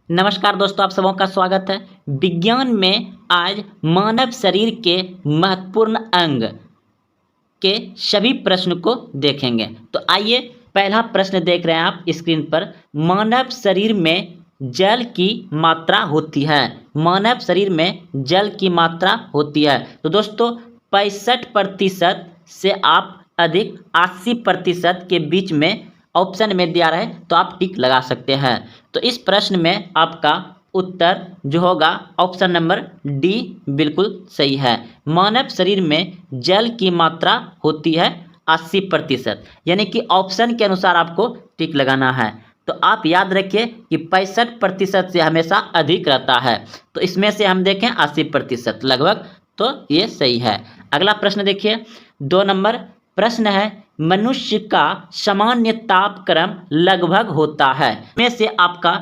नमस्कार दोस्तों, आप सबों का स्वागत है। विज्ञान में आज मानव शरीर के महत्वपूर्ण अंग के सभी प्रश्न को देखेंगे। तो आइए, पहला प्रश्न देख रहे हैं आप स्क्रीन पर। मानव शरीर में जल की मात्रा होती है। मानव शरीर में जल की मात्रा होती है। तो दोस्तों 65% से आप अधिक 80% के बीच में ऑप्शन में दिया रहे तो आप टिक लगा सकते हैं। तो इस प्रश्न में आपका उत्तर जो होगा ऑप्शन नंबर डी बिल्कुल सही है। मानव शरीर में जल की मात्रा होती है 80%, यानी कि ऑप्शन के अनुसार आपको टिक लगाना है। तो आप याद रखिए कि 65% से हमेशा अधिक रहता है। तो इसमें से हम देखें 80% लगभग, तो ये सही है। अगला प्रश्न देखिए, 2 नंबर प्रश्न है, मनुष्य का सामान्य तापक्रम लगभग होता है। में से आपका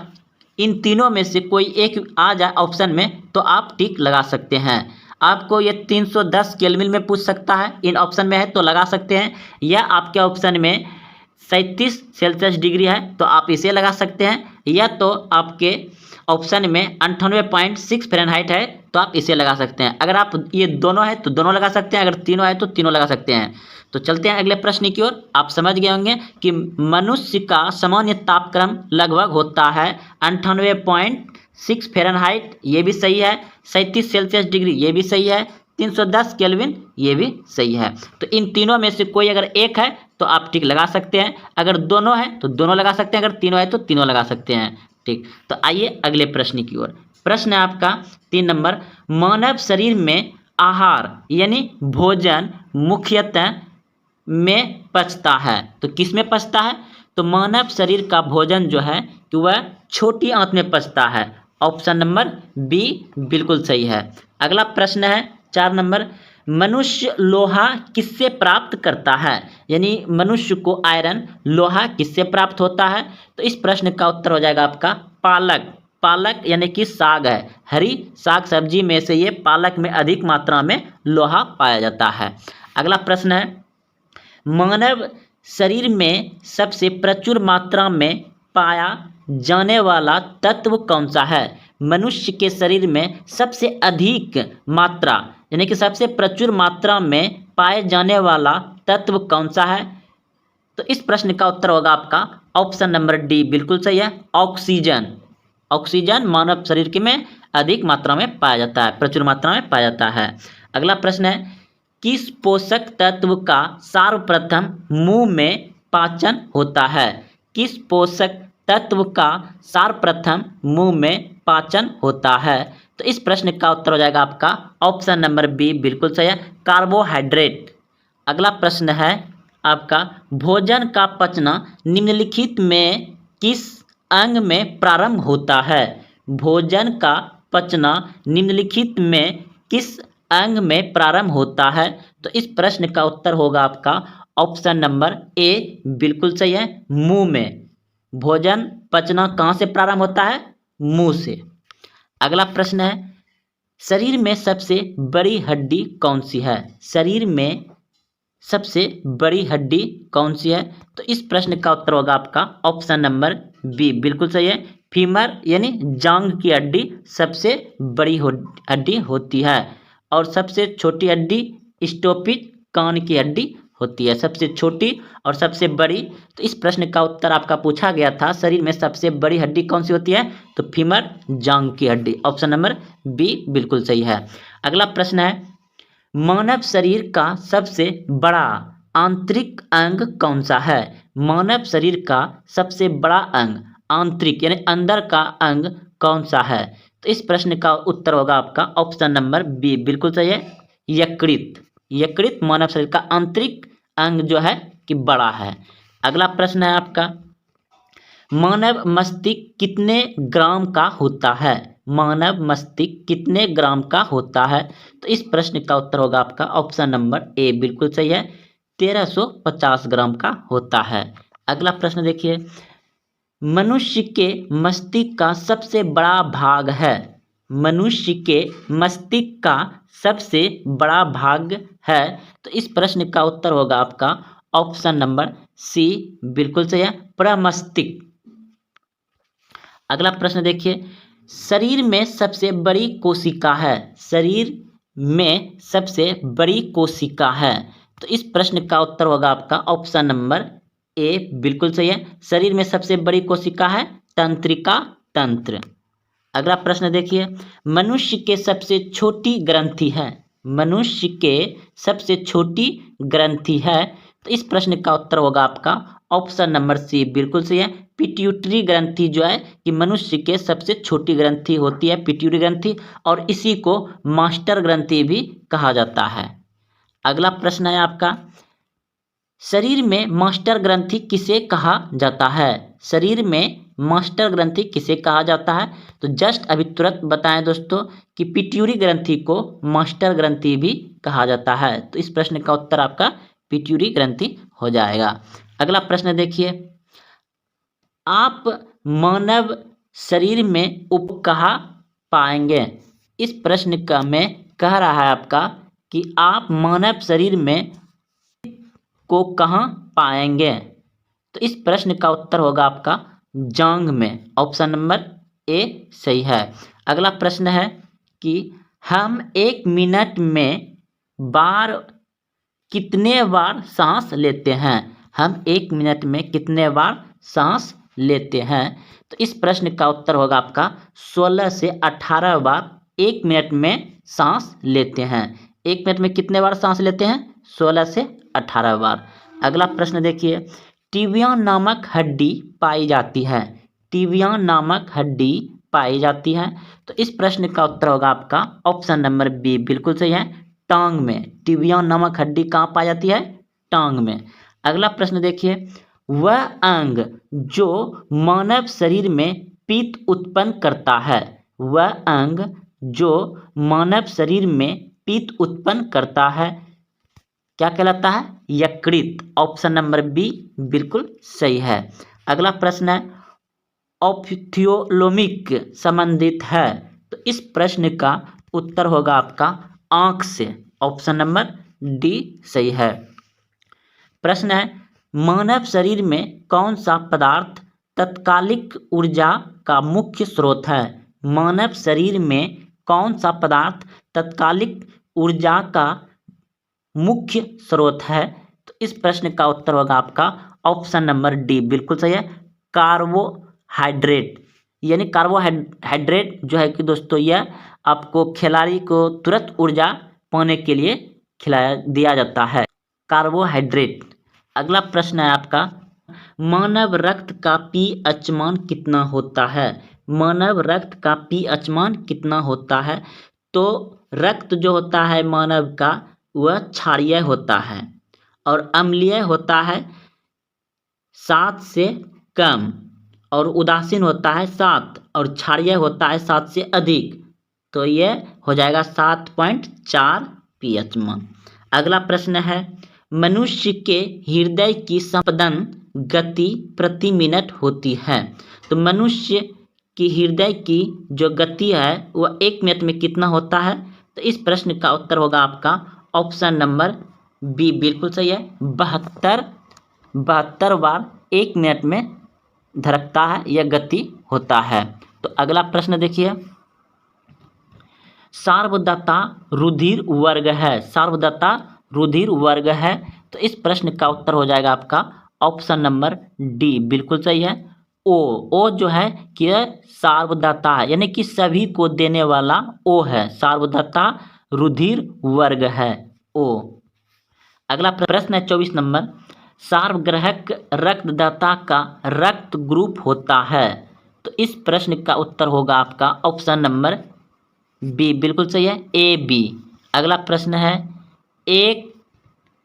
इन तीनों में से कोई एक आ जाए ऑप्शन में तो आप टिक लगा सकते हैं। आपको ये 310 केल्विन में पूछ सकता है, इन ऑप्शन में है तो लगा सकते हैं, या आपके ऑप्शन में 37 सेल्सियस डिग्री है तो आप इसे लगा सकते हैं, या तो आपके ऑप्शन में 98.6 फ़ारेनहाइट है तो आप इसे लगा सकते हैं। अगर आप ये दोनों है तो दोनों लगा सकते हैं, अगर तीनों है तो तीनों लगा सकते हैं। तो चलते हैं अगले प्रश्न की ओर। आप समझ गए होंगे कि मनुष्य का सामान्य तापक्रम लगभग होता है 98.6 फ़ारेनहाइट, ये भी सही है। 37 सेल्सियस डिग्री, ये भी सही है। 310 केल्विन, ये भी सही है। तो इन तीनों में से कोई अगर एक है तो आप टिक लगा सकते हैं, अगर दोनों है तो दोनों लगा सकते हैं, अगर तीनों है तो तीनों लगा सकते हैं। ठीक, तो आइए अगले प्रश्न की ओर। प्रश्न है आपका 3 नंबर, मानव शरीर में आहार यानी भोजन मुख्यतः में पचता है। तो किस में पचता है? तो मानव शरीर का भोजन जो है कि वह छोटी आंत में पचता है। ऑप्शन नंबर बी बिल्कुल सही है। अगला प्रश्न है 4 नंबर, मनुष्य लोहा किससे प्राप्त करता है? यानी मनुष्य को आयरन लोहा किससे प्राप्त होता है? तो इस प्रश्न का उत्तर हो जाएगा आपका पालक। पालक यानी कि साग है, हरी साग सब्जी में से ये पालक में अधिक मात्रा में लोहा पाया जाता है। अगला प्रश्न है, मानव शरीर में सबसे प्रचुर मात्रा में पाया जाने वाला तत्व कौन सा है? मनुष्य के शरीर में सबसे अधिक मात्रा यानी कि सबसे प्रचुर मात्रा में पाए जाने वाला तत्व कौन सा है? तो इस प्रश्न का उत्तर होगा आपका ऑप्शन नंबर डी बिल्कुल सही है, ऑक्सीजन। ऑक्सीजन मानव शरीर के में अधिक मात्रा में पाया जाता है, प्रचुर मात्रा में पाया जाता है। अगला प्रश्न है, किस पोषक तत्व का सर्वप्रथम मुंह में पाचन होता है? किस पोषक तत्व का सर्वप्रथम मुंह में पाचन होता है? तो इस प्रश्न का उत्तर हो जाएगा आपका ऑप्शन नंबर बी बिल्कुल सही है, कार्बोहाइड्रेट। अगला प्रश्न है आपका, भोजन का पचना निम्नलिखित में किस अंग में प्रारंभ होता है? भोजन का पचना निम्नलिखित में किस अंग में प्रारंभ होता है? तो इस प्रश्न का उत्तर होगा आपका ऑप्शन नंबर ए बिल्कुल सही है, मुंह में। भोजन पचना कहाँ से प्रारंभ होता है? मुंह से। अगला प्रश्न है, शरीर में सबसे बड़ी हड्डी कौन सी है? शरीर में सबसे बड़ी हड्डी कौन सी है? तो इस प्रश्न का उत्तर होगा आपका ऑप्शन नंबर बी बिल्कुल सही है, फीमर यानी जांघ की हड्डी सबसे बड़ी हड्डी होती है, और सबसे छोटी हड्डी स्टोपिज कान की हड्डी होती है, सबसे छोटी और सबसे बड़ी। तो इस प्रश्न का उत्तर आपका पूछा गया था, शरीर में सबसे बड़ी हड्डी कौन सी होती है? तो फीमर जांघ की हड्डी, ऑप्शन नंबर बी बिल्कुल सही है। अगला प्रश्न है, मानव शरीर का सबसे बड़ा आंतरिक अंग कौन सा है? मानव शरीर का सबसे बड़ा अंग आंतरिक यानी अंदर का अंग कौन सा है? तो इस प्रश्न का उत्तर होगा आपका ऑप्शन नंबर बी बिल्कुल सही है, यकृत। यकृत मानव शरीर का आंतरिक अंग जो है कि बड़ा है। अगला प्रश्न है आपका, मानव मस्तिष्क कितने ग्राम का होता है? मानव मस्तिष्क कितने ग्राम का होता है? तो इस प्रश्न का उत्तर होगा आपका ऑप्शन नंबर ए बिल्कुल सही है, 1350 ग्राम का होता है। अगला प्रश्न देखिए, मनुष्य के मस्तिष्क का सबसे बड़ा भाग है? मनुष्य के मस्तिष्क का सबसे बड़ा भाग है? तो इस प्रश्न का उत्तर होगा आपका ऑप्शन नंबर सी बिल्कुल सही है, प्रमस्तिष्क। अगला प्रश्न देखिए, शरीर में सबसे बड़ी कोशिका है, शरीर में सबसे बड़ी कोशिका है। तो इस प्रश्न का उत्तर होगा आपका ऑप्शन नंबर ए, बिल्कुल सही है। शरीर में सबसे बड़ी कोशिका है तंत्रिका तंत्र। अगला प्रश्न देखिए, मनुष्य के सबसे छोटी ग्रंथि है, मनुष्य के सबसे छोटी ग्रंथि है। तो इस प्रश्न का उत्तर होगा आपका ऑप्शन नंबर सी, बिल्कुल सही है। पिट्यूटरी ग्रंथि जो है कि मनुष्य के सबसे छोटी ग्रंथि होती है पिट्यूटरी ग्रंथि, और इसी को मास्टर ग्रंथि भी कहा जाता है। अगला प्रश्न है आपका, शरीर में मास्टर ग्रंथि किसे कहा जाता है, शरीर में मास्टर ग्रंथि किसे कहा जाता है। तो जस्ट अभी तुरंत बताएं दोस्तों कि पिट्यूटरी ग्रंथि को मास्टर ग्रंथि भी कहा जाता है। तो इस प्रश्न का उत्तर आपका पिट्यूटरी ग्रंथि हो जाएगा। अगला प्रश्न देखिए, आप मानव शरीर में उप कहाँ पाएंगे। इस प्रश्न का में कह रहा है आपका कि आप मानव शरीर में को कहाँ पाएंगे। तो इस प्रश्न का उत्तर होगा आपका जांघ में, ऑप्शन नंबर ए सही है। अगला प्रश्न है कि हम 1 मिनट में कितने बार सांस लेते हैं, हम 1 मिनट में कितने बार सांस लेते हैं। तो इस प्रश्न का उत्तर होगा आपका 16 से 18 बार 1 मिनट में सांस लेते हैं। 1 मिनट में कितने बार सांस लेते हैं, 16 से 18 बार। अगला प्रश्न देखिए, टिबिया नामक हड्डी पाई जाती है, टिबिया नामक हड्डी पाई जाती है। तो इस प्रश्न का उत्तर होगा आपका ऑप्शन नंबर बी, बिल्कुल सही है, टांग में। टिबिया नामक हड्डी कहाँ पाई जाती है, टांग में। अगला प्रश्न देखिए, वह अंग जो मानव शरीर में पीत उत्पन्न करता है, वह अंग जो मानव शरीर में पीत उत्पन्न करता है क्या कहलाता है, यकृत, ऑप्शन नंबर बी बिल्कुल सही है। अगला प्रश्न है, ऑप्थियोलोमिक संबंधित है। तो इस प्रश्न का उत्तर होगा आपका आंख से, ऑप्शन नंबर डी सही है। प्रश्न है, मानव शरीर में कौन सा पदार्थ तत्कालिक ऊर्जा का मुख्य स्रोत है, मानव शरीर में कौन सा पदार्थ तत्कालिक ऊर्जा का मुख्य स्रोत है। तो इस प्रश्न का उत्तर होगा आपका ऑप्शन नंबर डी, बिल्कुल सही है, कार्बोहाइड्रेट। यानी कार्बोहाइड्रेट जो है कि दोस्तों यह आपको खिलाड़ी को तुरंत ऊर्जा पाने के लिए खिलाया दिया जाता है, कार्बोहाइड्रेट। अगला प्रश्न है आपका, मानव रक्त का पीएच मान कितना होता है, मानव रक्त का पीएच मान कितना होता है। तो रक्त जो होता है मानव का वह क्षारीय होता है और अम्लीय होता है 7 से कम, और उदासीन होता है 7, और क्षारीय होता है 7 से अधिक। तो यह हो जाएगा 7.4 पीएच मान। अगला प्रश्न है, मनुष्य के हृदय की स्पंदन गति प्रति मिनट होती है। तो मनुष्य की हृदय की जो गति है वह 1 मिनट में कितना होता है। तो इस प्रश्न का उत्तर होगा आपका ऑप्शन नंबर बी, बिल्कुल सही है, 72 बार 1 मिनट में धड़कता है, यह गति होता है। तो अगला प्रश्न देखिए, सार्वधाता रुधिर वर्ग है, सार्वधाता रुधिर वर्ग है। तो इस प्रश्न का उत्तर हो जाएगा आपका ऑप्शन नंबर डी, बिल्कुल सही है, ओ जो है कि सार्वधाता है, यानी कि सभी को देने वाला ओ है, सार्वधाता रुधिर वर्ग है ओ। अगला प्रश्न है 24 नंबर, सार्वग्राहक रक्तदाता का रक्त ग्रुप होता है। तो इस प्रश्न का उत्तर होगा आपका ऑप्शन नंबर बी, बिल्कुल सही है, ए बी। अगला प्रश्न है, एक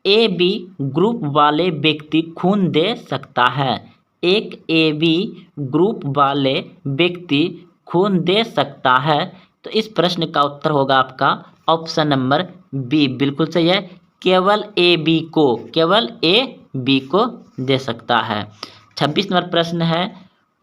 ए बी ग्रुप वाले व्यक्ति खून दे सकता है, एक ए बी ग्रुप वाले व्यक्ति खून दे सकता है। तो इस प्रश्न का उत्तर होगा आपका ऑप्शन नंबर बी, बिल्कुल सही है, केवल ए बी को दे सकता है। 26 नंबर प्रश्न है,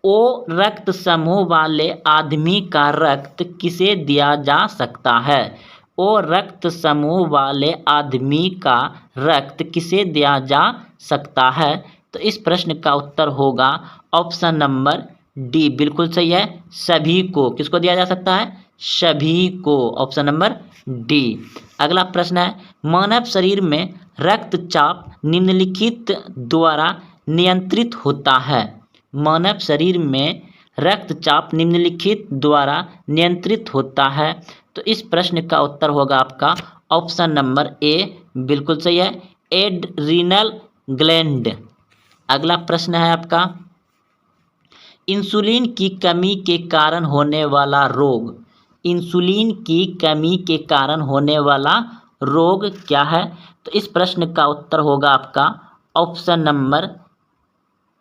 ओ रक्त समूह वाले आदमी का रक्त किसे दिया जा सकता है, ओ रक्त समूह वाले आदमी का रक्त किसे दिया जा सकता है। तो इस प्रश्न का उत्तर होगा ऑप्शन नंबर डी बिल्कुल सही है, सभी को। किसको दिया जा सकता है? सभी को, ऑप्शन नंबर डी। अगला प्रश्न है, मानव शरीर में रक्तचाप निम्नलिखित द्वारा नियंत्रित होता है। मानव शरीर में रक्तचाप निम्नलिखित द्वारा नियंत्रित होता है। तो इस प्रश्न का उत्तर होगा आपका ऑप्शन नंबर ए, बिल्कुल सही है, एड्रीनल ग्लैंड। अगला प्रश्न है आपका, इंसुलिन की कमी के कारण होने वाला रोग। इंसुलिन की कमी के कारण होने वाला रोग क्या है? तो इस प्रश्न का उत्तर होगा आपका ऑप्शन नंबर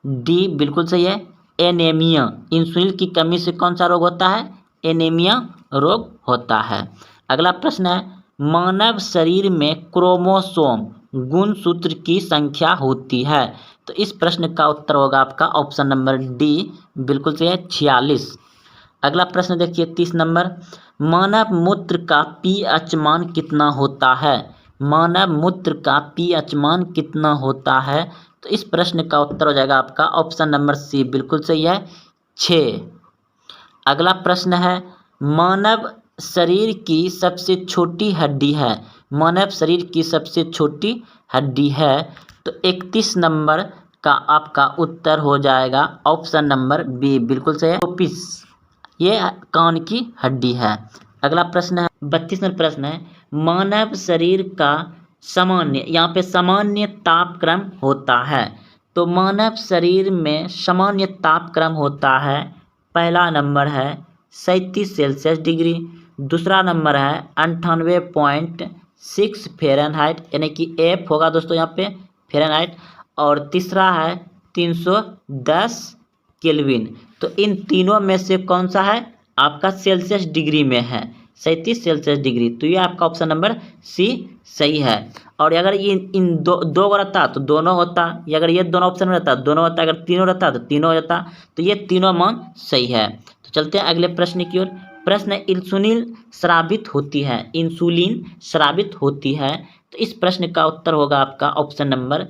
डी, बिल्कुल सही है, एनीमिया। इंसुलिन की कमी से कौन सा रोग होता है? एनीमिया रोग होता है। अगला प्रश्न है, मानव शरीर में क्रोमोसोम गुणसूत्र की संख्या होती है। तो इस प्रश्न का उत्तर होगा आपका ऑप्शन नंबर डी, बिल्कुल सही है, 46। अगला प्रश्न देखिए 30 नंबर, मानव मूत्र का पीएच मान कितना होता है? मानव मूत्र का पीएच मान कितना होता है? तो इस प्रश्न का उत्तर हो जाएगा आपका ऑप्शन नंबर सी, बिल्कुल सही है, 6। अगला प्रश्न है, मानव शरीर की सबसे छोटी हड्डी है। मानव शरीर की सबसे छोटी हड्डी है। तो 31 नंबर का आपका उत्तर हो जाएगा ऑप्शन नंबर बी, बिल्कुल सही है, टोपिस। ये कान की हड्डी है। अगला प्रश्न है 32 नंबर प्रश्न है, मानव शरीर का सामान्य, यहाँ पे सामान्य तापक्रम होता है। तो मानव शरीर में सामान्य तापक्रम होता है, पहला नंबर है 37 सेल्सियस डिग्री, दूसरा नंबर है 98.6 फ़ारेनहाइट, यानी कि एफ होगा दोस्तों यहाँ पे फ़ारेनहाइट, और तीसरा है 310 केल्विन। तो इन तीनों में से कौन सा है आपका सेल्सियस डिग्री में है? 37 सेल्सियस डिग्री। तो ये आपका ऑप्शन नंबर सी सही है। और अगर ये इन दो को रहता तो दोनों होता, या अगर ये दोनों ऑप्शन में रहता दोनों होता, अगर तीनों रहता तो तीनों हो जाता। तो ये तीनों मान सही है। तो चलते हैं अगले प्रश्न की ओर। प्रश्न, इंसुलिन स्रावित होती है। इंसुलिन स्रावित होती है। तो इस प्रश्न का उत्तर होगा आपका ऑप्शन नंबर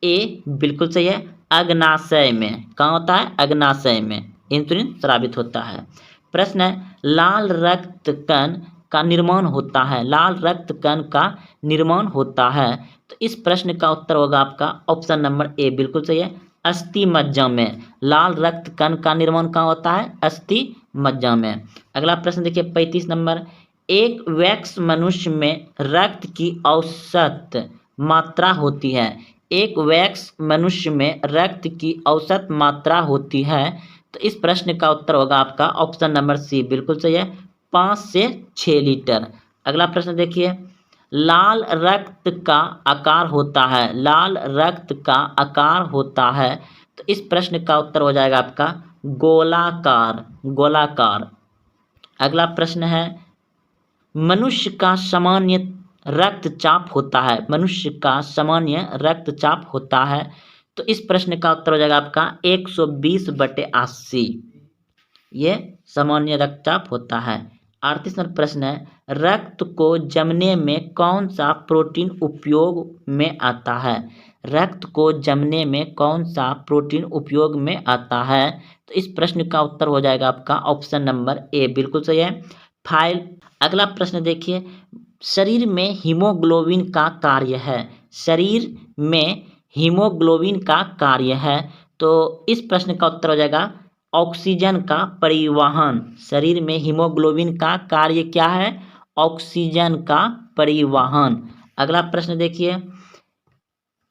ए, बिल्कुल सही है, अग्नाशय में। कहाँ होता है? अग्नाशय में इंसुलिन स्रावित होता है। प्रश्न है, लाल रक्त कण का निर्माण होता है। लाल रक्त कण का निर्माण होता है। तो इस प्रश्न का उत्तर होगा आपका ऑप्शन नंबर ए, बिल्कुल सही है, अस्थि मज्जा में। लाल रक्त कण का निर्माण कहाँ होता है? अस्थि मज्जा में। अगला प्रश्न देखिए 35 नंबर, एक वयस्क मनुष्य में रक्त की औसत मात्रा होती है। एक वयस्क मनुष्य में रक्त की औसत मात्रा होती है। तो इस प्रश्न का उत्तर होगा आपका ऑप्शन नंबर सी, बिल्कुल सही है, 5 से 6 लीटर। अगला प्रश्न देखिए, लाल रक्त का आकार होता है। लाल रक्त का आकार होता है। तो इस प्रश्न का उत्तर हो जाएगा आपका गोलाकार, गोलाकार। अगला प्रश्न है, मनुष्य का सामान्य रक्तचाप होता है। मनुष्य का सामान्य रक्तचाप होता है। तो इस प्रश्न का उत्तर हो जाएगा आपका 120/80। ये सामान्य रक्तचाप होता है। 38 नंबर प्रश्न है, रक्त को जमने में कौन सा प्रोटीन उपयोग में आता है? रक्त को जमने में कौन सा प्रोटीन उपयोग में आता है? तो इस प्रश्न का उत्तर हो जाएगा आपका ऑप्शन नंबर ए, बिल्कुल सही है, फाइल। अगला प्रश्न देखिए, शरीर में हीमोग्लोबिन का कार्य है। शरीर में हीमोग्लोबिन का कार्य है। तो इस प्रश्न का उत्तर हो जाएगा ऑक्सीजन का परिवहन। शरीर में हीमोग्लोबिन का कार्य क्या है? ऑक्सीजन का परिवहन। अगला प्रश्न देखिए,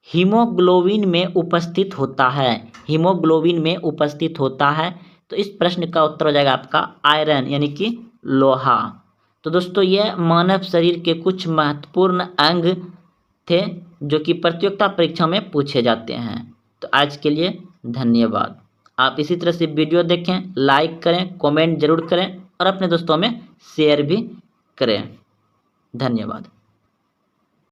हीमोग्लोबिन में उपस्थित होता है। हीमोग्लोबिन में उपस्थित होता है। तो इस प्रश्न का उत्तर हो जाएगा आपका आयरन, यानी कि लोहा। तो दोस्तों ये मानव शरीर के कुछ महत्वपूर्ण अंग थे जो कि प्रतियोगिता परीक्षा में पूछे जाते हैं। तो आज के लिए धन्यवाद। आप इसी तरह से वीडियो देखें, लाइक करें, कमेंट जरूर करें और अपने दोस्तों में शेयर भी करें। धन्यवाद।